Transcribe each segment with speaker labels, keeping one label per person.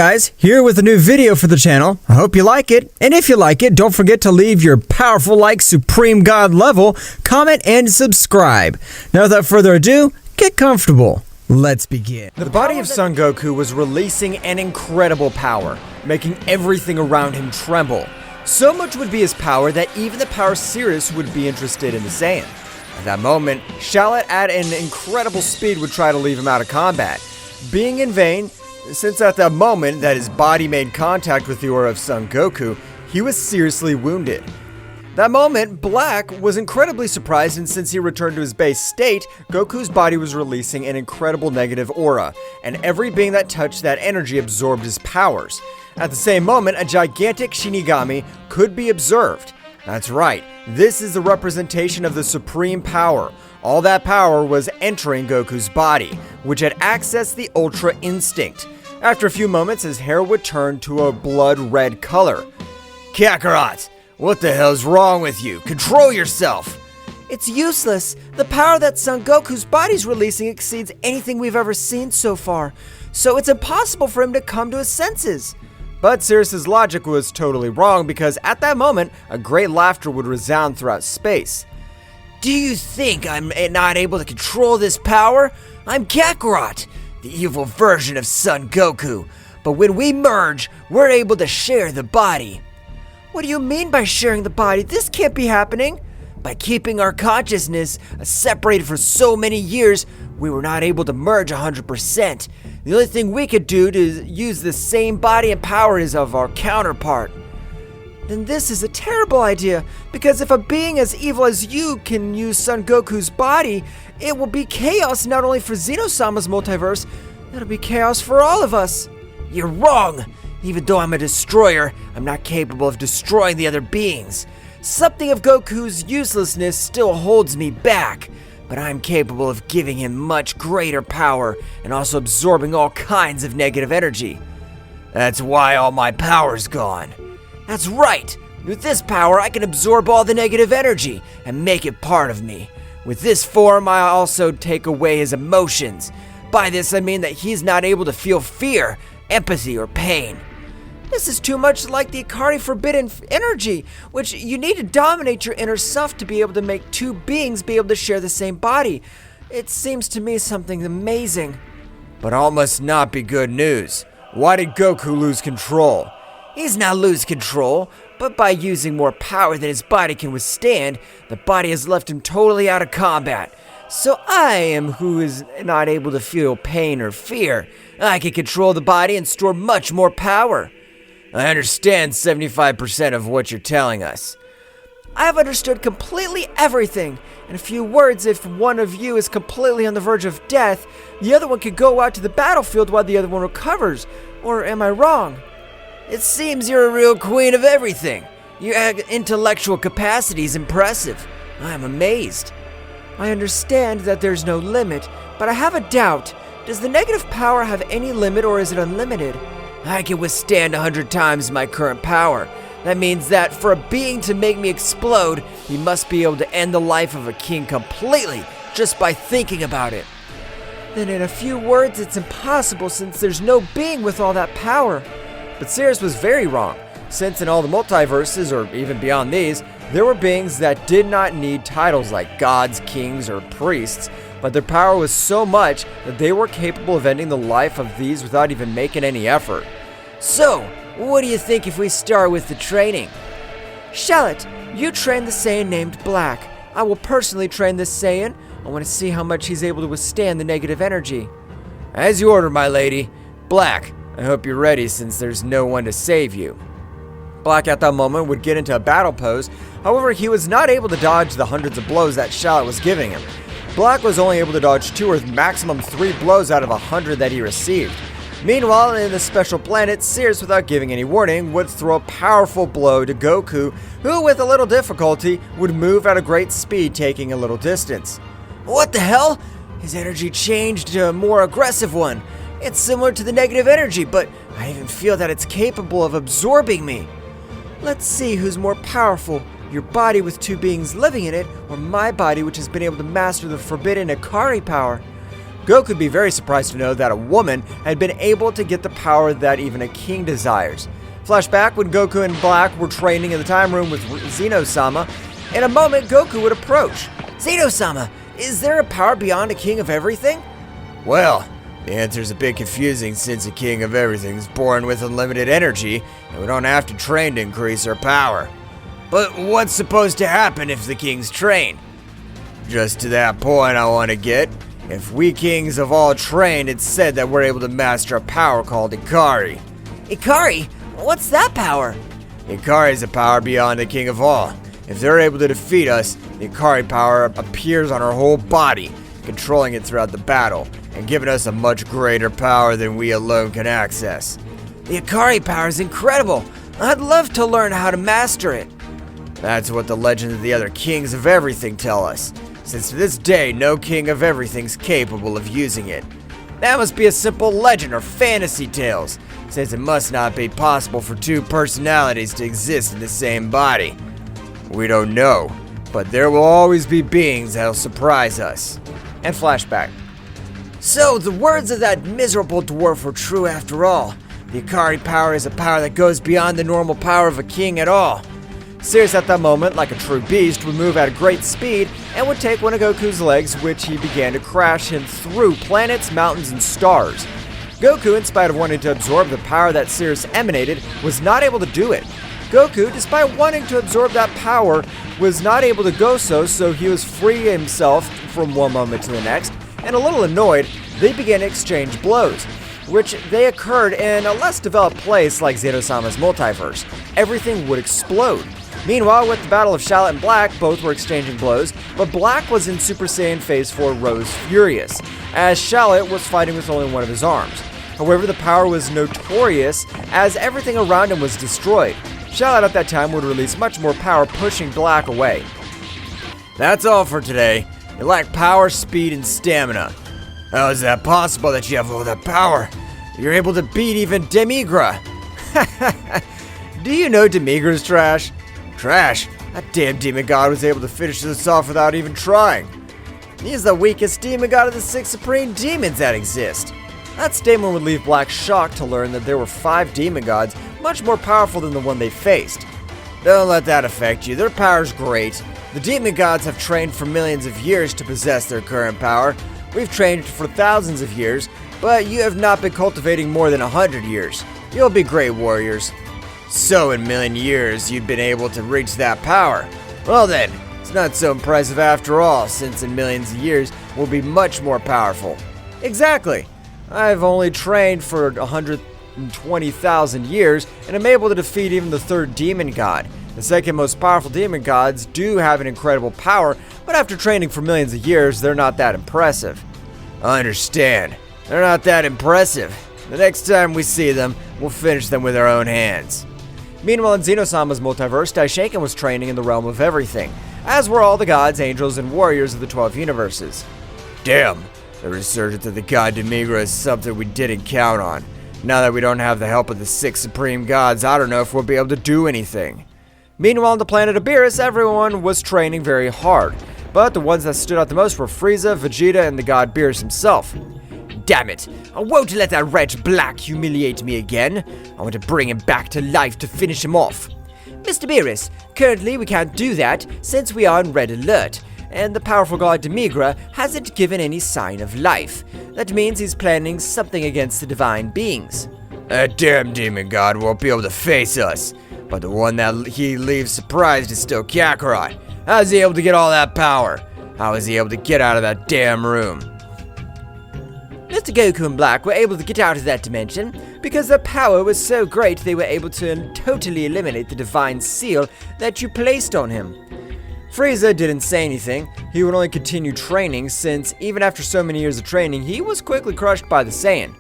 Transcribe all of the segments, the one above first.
Speaker 1: guys, here with a new video for the channel. I hope you like it, and if you like it, don't forget to leave your powerful like Supreme God level, comment, and subscribe. Now without further ado, get comfortable. Let's begin. The body of Son Goku was releasing an incredible power, making everything around him tremble. So much would be his power that even the Power Series would be interested in the Saiyan. At that moment, Shallot at an incredible speed would try to leave him out of combat, being in vain, since at that moment that his body made contact with the aura of Son Goku, he was seriously wounded. That moment, Black was incredibly surprised, and since he returned to his base state, Goku's body was releasing an incredible negative aura, and every being that touched that energy absorbed his powers. At the same moment, a gigantic Shinigami could be observed. That's right, this is the representation of the supreme power. All that power was entering Goku's body, which had accessed the Ultra Instinct. After a few moments, his hair would turn to a blood red color. Kakarot, what the hell's wrong with you? Control yourself! It's useless. The power that Son Goku's body's releasing exceeds anything we've ever seen so far, so it's impossible for him to come to his senses. But Sirius's logic was totally wrong, because at that moment, a great laughter would resound throughout space. Do you think I'm not able to control this power? I'm Kakarot, the evil version of Son Goku. But when we merge, we're able to share the body. What do you mean by sharing the body? This can't be happening. By keeping our consciousness separated for so many years, we were not able to merge 100%. The only thing we could do to use the same body and power is of our counterpart. Then this is a terrible idea, because if a being as evil as you can use Son Goku's body, it will be chaos not only for Zeno-sama's multiverse, it'll be chaos for all of us. You're wrong! Even though I'm a destroyer, I'm not capable of destroying the other beings. Something of Goku's uselessness still holds me back, but I'm capable of giving him much greater power and also absorbing all kinds of negative energy. That's why all my power's gone. That's right! With this power, I can absorb all the negative energy and make it part of me. With this form, I also take away his emotions. By this, I mean that he's not able to feel fear, empathy, or pain. This is too much like the Ikari Forbidden Energy, which you need to dominate your inner self to be able to make two beings be able to share the same body. It seems to me something amazing. But all must not be good news. Why did Goku lose control? He's not lose control, but by using more power than his body can withstand, the body has left him totally out of combat. So I am who is not able to feel pain or fear. I can control the body and store much more power. I understand 75% of what you're telling us. I have understood completely everything. In a few words, if one of you is completely on the verge of death, the other one could go out to the battlefield while the other one recovers. Or am I wrong? It seems you're a real queen of everything. Your intellectual capacity is impressive. I am amazed. I understand that there's no limit, but I have a doubt. Does the negative power have any limit, or is it unlimited? I can withstand 100 times my current power. That means that for a being to make me explode, he must be able to end the life of a king completely just by thinking about it. Then in a few words, it's impossible, since there's no being with all that power. But Sirius was very wrong, since in all the multiverses, or even beyond these, there were beings that did not need titles like gods, kings, or priests, but their power was so much that they were capable of ending the life of these without even making any effort. So, what do you think if we start with the training? Shallot, you train the Saiyan named Black. I will personally train this Saiyan. I want to see how much he's able to withstand the negative energy. As you order, my lady. Black, I hope you're ready, since there's no one to save you. Black at that moment would get into a battle pose. However, he was not able to dodge the hundreds of blows that Shallot was giving him. Black was only able to dodge 2 or maximum 3 blows out of 100 that he received. Meanwhile, in the special planet, Sirius, without giving any warning, would throw a powerful blow to Goku, who with a little difficulty would move at a great speed, taking a little distance. What the hell? His energy changed to a more aggressive one. It's similar to the negative energy, but I even feel that it's capable of absorbing me. Let's see who's more powerful, your body with 2 beings living in it, or my body which has been able to master the forbidden Ikari power. Goku would be very surprised to know that a woman had been able to get the power that even a king desires. Flashback when Goku and Black were training in the time room with Zeno-sama. In a moment, Goku would approach. Zeno-sama, is there a power beyond a king of everything? Well, the answer's a bit confusing since a king of everything is born with unlimited energy, and we don't have to train to increase our power. But what's supposed to happen if the kings train? Just to that point I want to get. If we kings of all train, it's said that we're able to master a power called Ikari. Ikari? What's that power? Ikari is a power beyond the king of all. If they're able to defeat us, the Ikari power appears on our whole body, controlling it throughout the battle, and giving us a much greater power than we alone can access. The Ikari power is incredible. I'd love to learn how to master it. That's what the legends of the other kings of everything tell us, since to this day no king of everything's capable of using it. That must be a simple legend or fantasy tales, since it must not be possible for two personalities to exist in the same body. We don't know, but there will always be beings that'll surprise us. And flashback. So the words of that miserable dwarf were true after all. The Ikari power is a power that goes beyond the normal power of a king at all. Sirius at that moment, like a true beast, would move at a great speed and would take one of Goku's legs, which he began to crash him through planets, mountains, and stars. Goku, in spite of wanting to absorb the power that Sirius emanated, was not able to do it. Goku, despite wanting to absorb that power, was not able to go so he was freeing himself from one moment to the next, and a little annoyed, they began to exchange blows, which they occurred in a less developed place like Zeno-sama's Multiverse. Everything would explode. Meanwhile, with the battle of Shallot and Black, both were exchanging blows, but Black was in Super Saiyan Phase 4 Rose Furious, as Shallot was fighting with only one of his arms. However, the power was notorious as everything around him was destroyed. Shallot at that time would release much more power, pushing Black away. That's all for today. You lack power, speed, and stamina. How is that possible that you have all that power? You're able to beat even Demigra. Do you know Demigra's trash? Trash? That damn demon god was able to finish this off without even trying. He's the weakest demon god of the 6 supreme demons that exist. That statement would leave Black shocked to learn that there were 5 demon gods much more powerful than the one they faced. Don't let that affect you, their power's great. The demon gods have trained for millions of years to possess their current power. We've trained for thousands of years, but you have not been cultivating more than 100 years. You'll be great warriors. So in a million years, you've been able to reach that power. Well then, it's not so impressive after all, since in millions of years, we'll be much more powerful. Exactly. I've only trained for 120,000 years, and I'm able to defeat even the 3rd demon god. The 2nd most powerful demon gods do have an incredible power, but after training for millions of years, they're not that impressive. I understand. They're not that impressive. The next time we see them, we'll finish them with our own hands. Meanwhile, in Zeno-sama's multiverse, Daishoken was training in the realm of everything, as were all the gods, angels, and warriors of the 12 universes. Damn, the resurgence of the god Demigra is something we didn't count on. Now that we don't have the help of the 6 supreme gods, I don't know if we'll be able to do anything. Meanwhile, on the planet Abiris, everyone was training very hard, but the ones that stood out the most were Frieza, Vegeta, and the god Beerus himself. Damn it! I won't let that wretch Black humiliate me again. I want to bring him back to life to finish him off. Mr. Beerus, currently we can't do that since we are on red alert, and the powerful god Demigra hasn't given any sign of life. That means he's planning something against the divine beings. That damn demon god won't be able to face us, but the one that he leaves surprised is still Kakarot. How's he able to get all that power? How is he able to get out of that damn room? Mr. Goku and Black were able to get out of that dimension because their power was so great they were able to totally eliminate the divine seal that you placed on him. Frieza didn't say anything. He would only continue training since even after so many years of training, he was quickly crushed by the Saiyan.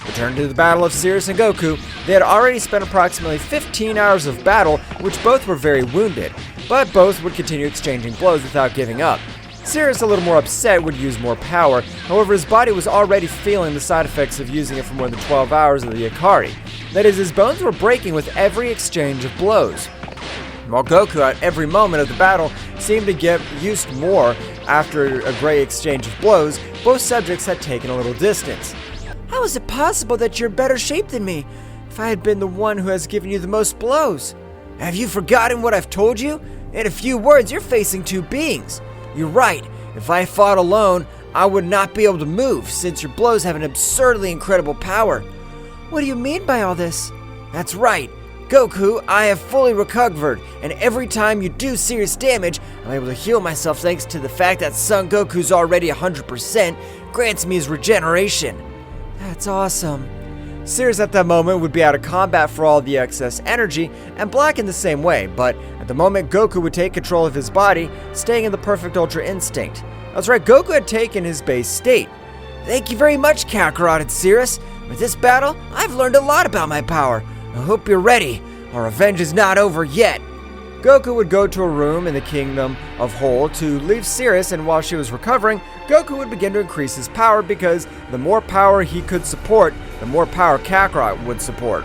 Speaker 1: Returning to the battle of Sirius and Goku, they had already spent approximately 15 hours of battle, which both were very wounded, but both would continue exchanging blows without giving up. Sirius, a little more upset, would use more power. However, his body was already feeling the side effects of using it for more than 12 hours of the Ikari. That is, his bones were breaking with every exchange of blows. While Goku, at every moment of the battle, seemed to get used more After a great exchange of blows, both subjects had taken a little distance. How is it possible that you're in better shape than me, if I had been the one who has given you the most blows? Have you forgotten what I've told you? In a few words, you're facing two beings. You're right, if I fought alone, I would not be able to move, since your blows have an absurdly incredible power. What do you mean by all this? That's right, Goku, I have fully recovered, and every time you do serious damage, I'm able to heal myself thanks to the fact that Son Goku's already 100%, grants me his regeneration. That's awesome. Sirius at that moment would be out of combat for all the excess energy, and Black in the same way, but at the moment Goku would take control of his body, staying in the perfect Ultra Instinct. That's right, Goku had taken his base state. Thank you very much, Kakarot and Sirius. With this battle, I've learned a lot about my power. I hope you're ready. Our revenge is not over yet. Goku would go to a room in the Kingdom of Whole to leave Sirius, and while she was recovering, Goku would begin to increase his power because the more power he could support, the more power Kakarot would support.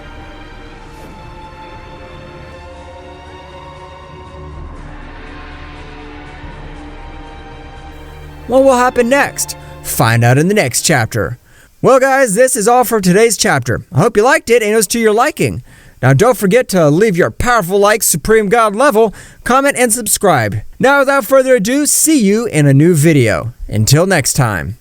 Speaker 1: What will happen next? Find out in the next chapter. Well guys, this is all for today's chapter. I hope you liked it and it was to your liking. Now don't forget to leave your powerful like Supreme God level, comment and subscribe. Now without further ado, see you in a new video. Until next time.